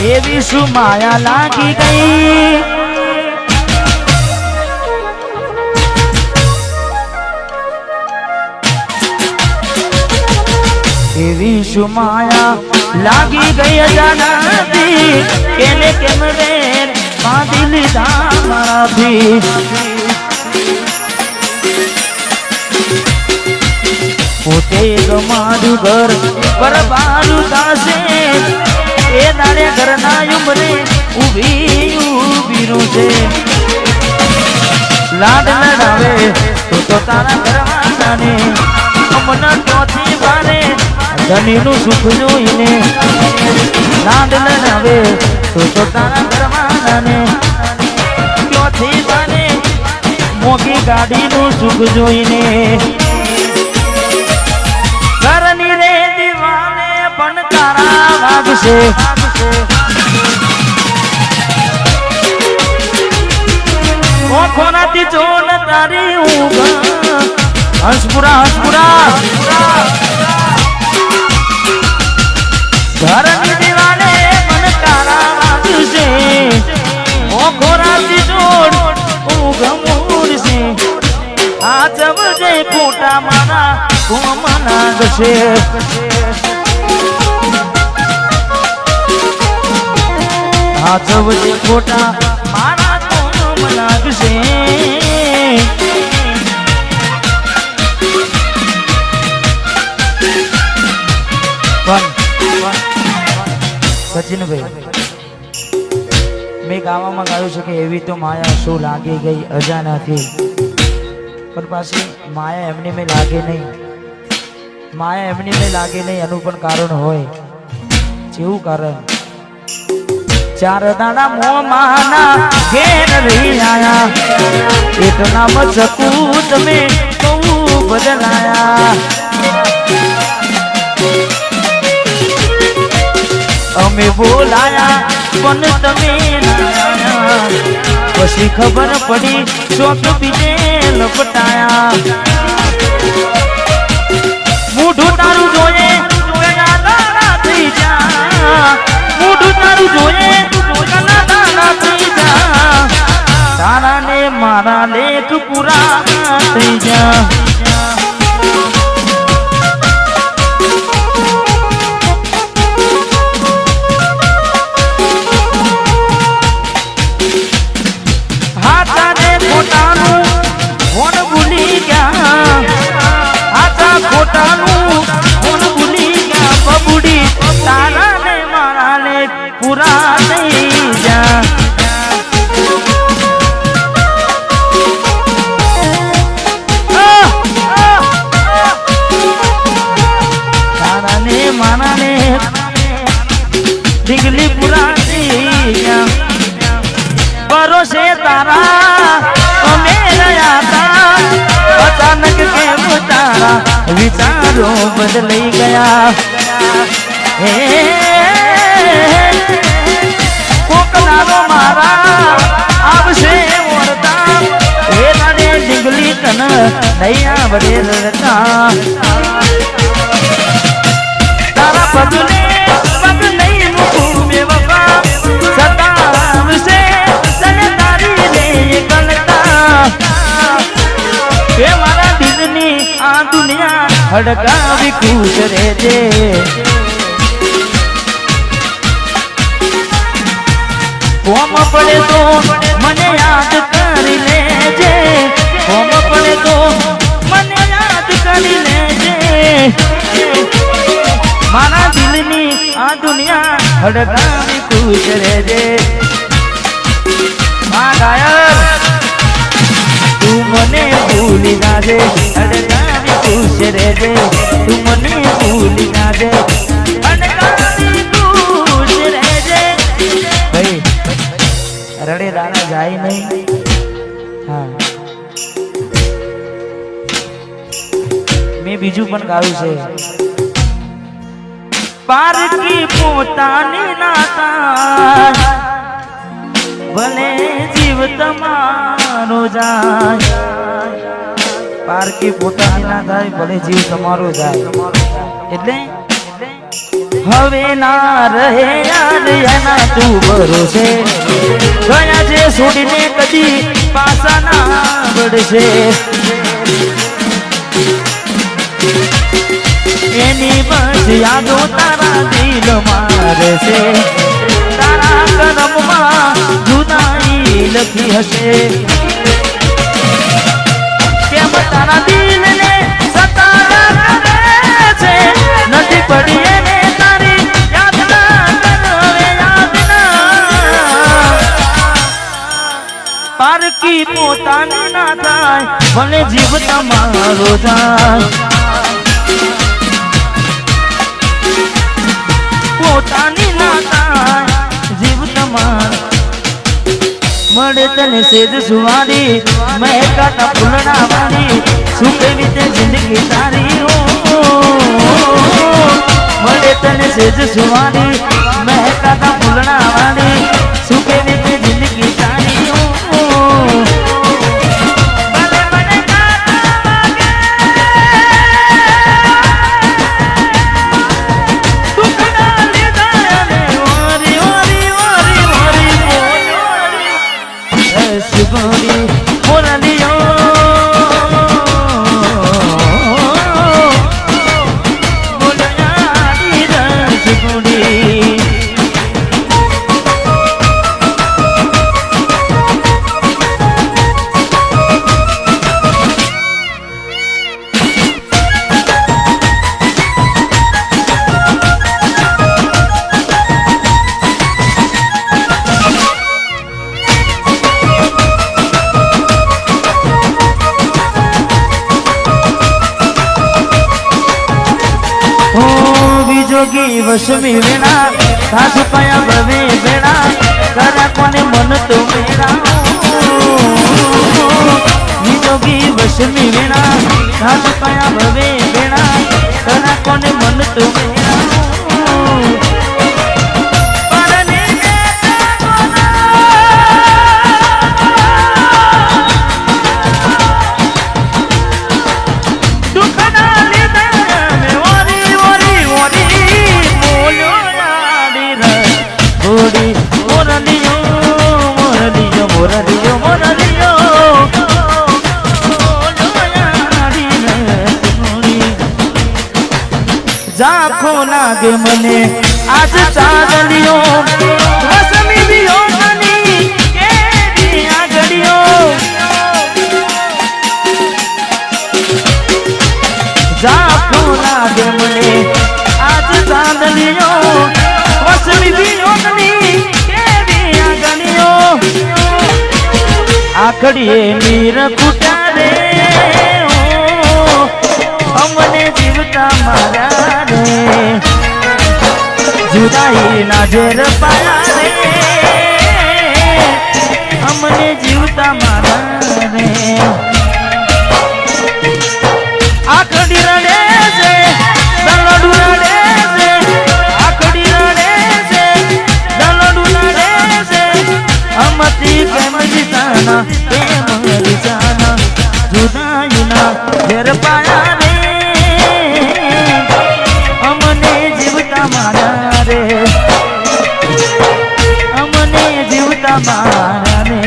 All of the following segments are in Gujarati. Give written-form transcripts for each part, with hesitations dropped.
એવી શું માયા લાગી ગઈ, એવી શું માયા લાગી ગઈ અજાનાથી, કેને કેમ રે બાંધી લીધા મારાથી। પોતે મારું ઘર બરબારું થાશે, એ દાડે ઘરના ઉમરે ઊભી ઊભી છે। લાડ લડાવે તો તારા ઘરવાળાને, અમને ચોથી વારે ધણીનું સુખ જોઈને। લાડ લડાવે તો તારા ઘરવાળાને, ચોથી વારે મોંઘી ગાડીનું સુખ જોઈને। ઘરની રે દીવાને પણ તારા વાગશે, ઓખોનાથી જોન તારી ઊંઘ, હંસપુરા હંસપુરા। ઘરની દીવાને પણ તારા વાગશે, ઓખોનાથી જોન ઊંઘ મૂડશે। આ જવજે ફોટા મારા કોમના ગશે, આ જવજે ફોટા મારા કોમના ગશે। સચિનભાઈ, મેં ગાવામાં ગાયું છે કે એવી તો માયા શું લાગી ગઈ અજાનાથી, પણ પાછી માયા એમની મેં લાગે નહીં, માયા એમની મેં લાગે નહીં એનું પણ કારણ હોય। જેવું કારણ, ચાર દાડા મોમાના ઘેર રહી આયા, એટલા મચકું તમે બહુ બદલાયા। અમે બોલાયા પણ તમે ના, પછી ખબર પડી ચોક બીજે લપટાયા। મૂઢું તારું જોઈએ થઈ જા, મૂઢું તારું જોઈએ થઈ જા, તારા ને મારા લેખ પૂરા થઈ જા। ખોટાનું કોણ ભૂલી ગયા બબુડી, તારા ને મારા ને પૂરા થઈ જા। તારા ને મારા ને ઢીગલી પૂરા થઈ જા। ભરોસે તારા અમે રહ્યા તા, અચાનક કેમ તારા વિચારો બદલાઈ ગયા। હે કોકનારો મારા આવશે ઓરતા, એ તારે ડીંગલી તન નહીં આવડે રડતા। તારા પગને પગ નહીં મૂકું બેવફા, સતાવશે તને તારી રે ગલતા। એ મારા દિલની આ દુનિયા હડકાવી ખુશ રહેજે, કોમ પડે તો મને યાદ કરી લેજે, કોમ પડે તો મને યાદ કરી લેજે। મારા દિલની આ દુનિયા હડકાવી ખુશ રહેજે। મા ગાયર તું મને ભૂલી નાજે, અડકાવી ખુશ રહેજે, તું મને ભૂલી નાજે, અડકાવી ખુશ રહેજે। ભાઈ રડે દાણા જાય નહીં। હા, મેં બીજું પણ ગાયું છે, પારકી પોતાની નાતા ભલે જીવ તમારો જાય, પારકી પોતાની ના થાય ભલે જીવ તમારો જાય। એટલે હવે ના રહે યાદ એના તું ભરોસે ગયા છે છોડીને કદી પાછા ના વળશે એની બસ યાદો તારા દિલ મારે છે તારા કરમમાં જુદાઈ લખી હશે કેમ તારા દિલને સતારા કરે છે નથી પડી એને તારી યાદ ના કરવે યાદ ના પારકી પોતાની ના થાય ભલે જીવ તમારો જાય પોતાની ના થાય જીવ તમારો મળે તને સેજ સુવારી મહેકાતા ફૂલડા વાળી સુખે રીતે જિંદગી તારી મળે તને સેજ સુવારી મહેકાતા ફૂલડા વાળી સુખે રીતે જિંદગી તારી जोगी वशमी वेणा सासु पाया भवे बेड़ा करा कोने मन तो मेरा जोगी वशमी वेणा सासु पाया भवे बेड़ा करा कोने मन तो मेरा जाखो लागे मने आज चांदलियो वसमी बियो मनी के दिया घड़ियो जाखो लागे मने आज चांदलियो वसमी बियो मनी के दिया घड़ियो आखड़िए नीर कुटारे हमने जीवता मारा जुदाई ना जेर पाया रे हमने जीवता मारा रे आखड़ी रड़े से दलडू रड़े से आखड़ी रड़े से दलडू रड़े से हमती प्रेम जिताना प्रेम रिजाना जुदाई ना जेर पाया रे हमने जीवता मारा रे हमने जीवता मारा रे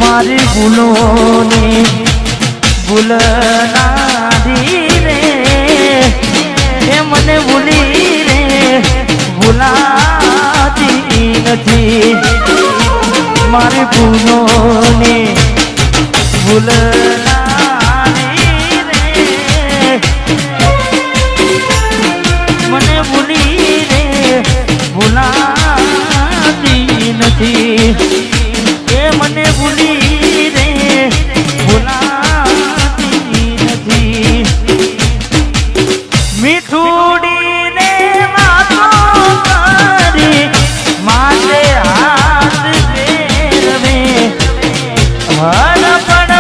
मारी भूलोनी भूलना दी रे ए मने भूली रे भूलाती नथी मारी भूलोनी भूलना મને ભૂલી રે ભૂલાતી નથી એ મને ભૂલી રે ભૂલાતી નથી મીઠુડી ને વાતો કરી માથે હાથ ફેરવે હરપણ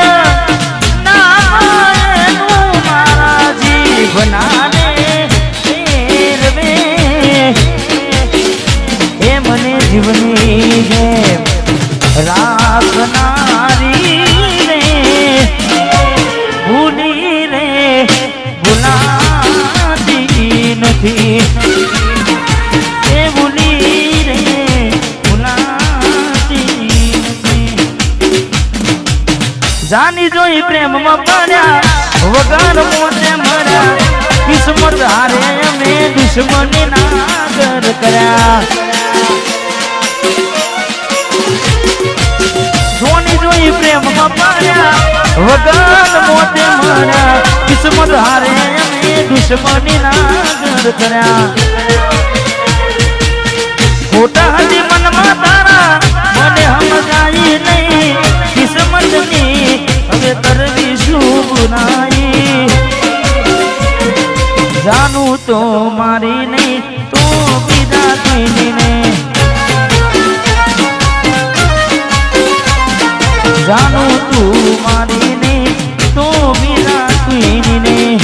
જાની જોઈ પ્રેમમાં પડ્યા વગર મોતે મર્યા કિસ્મત હારે અમે દુશ્મની નાગર કર્યા જોની જોઈ પ્રેમમાં પડ્યા વગર મોતે મર્યા કિસ્મત હારે અમે દુશ્મની નાગર કર્યા ખોટા હતી મનમાં તારા મને સમજાય નહીં કિસ્મતની હવે કરવી શું બુરાઈ જાનું તો મારી નહીં તો બીજા કોઈની નહીં જાનું તું મારી નહીં તો બીજા કોઈની નહીં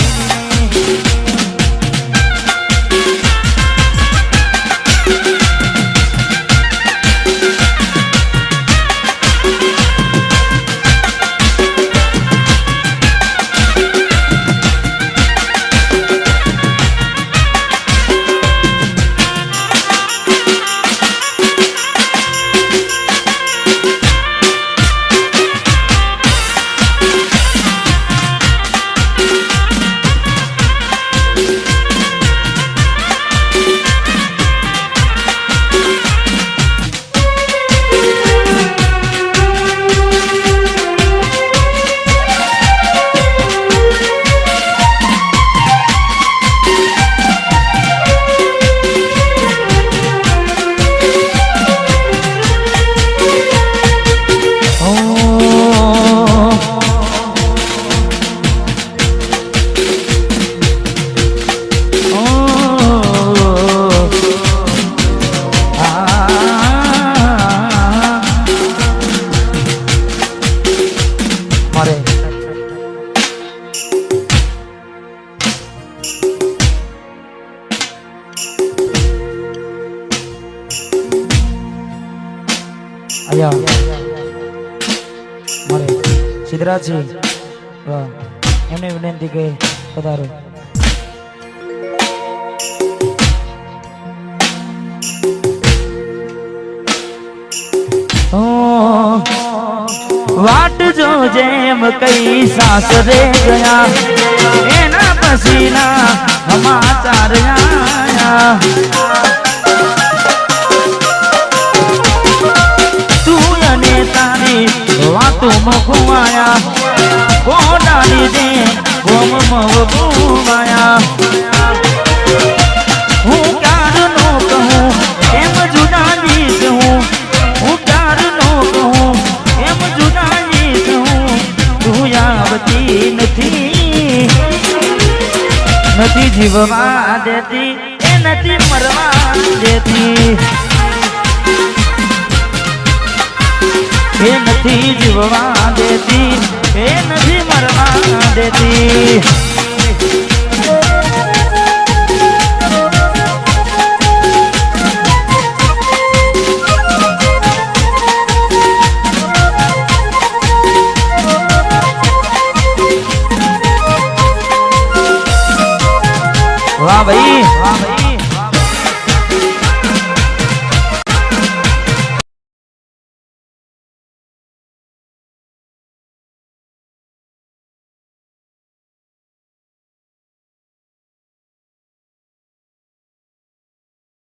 મારે સિદ્ધરાજજી એમને વિનંતી કે પધારો વાટ જો જેમ કઈ સાસરે ગયા એના પછીના સમાચાર આયા વાતો મગુમાયા કોડાની દે ગોમ મગુમાયા હું ક્યારનો કહું એમ જુદાની કહું હું ક્યારનો કહું એમ જુદાની કહું તું આવતી નથી જીવવા દેતી એ નથી મરવા દેતી એ નથી જીવવા દેતી એ નથી મરવા દેતી વાહ ભાઈ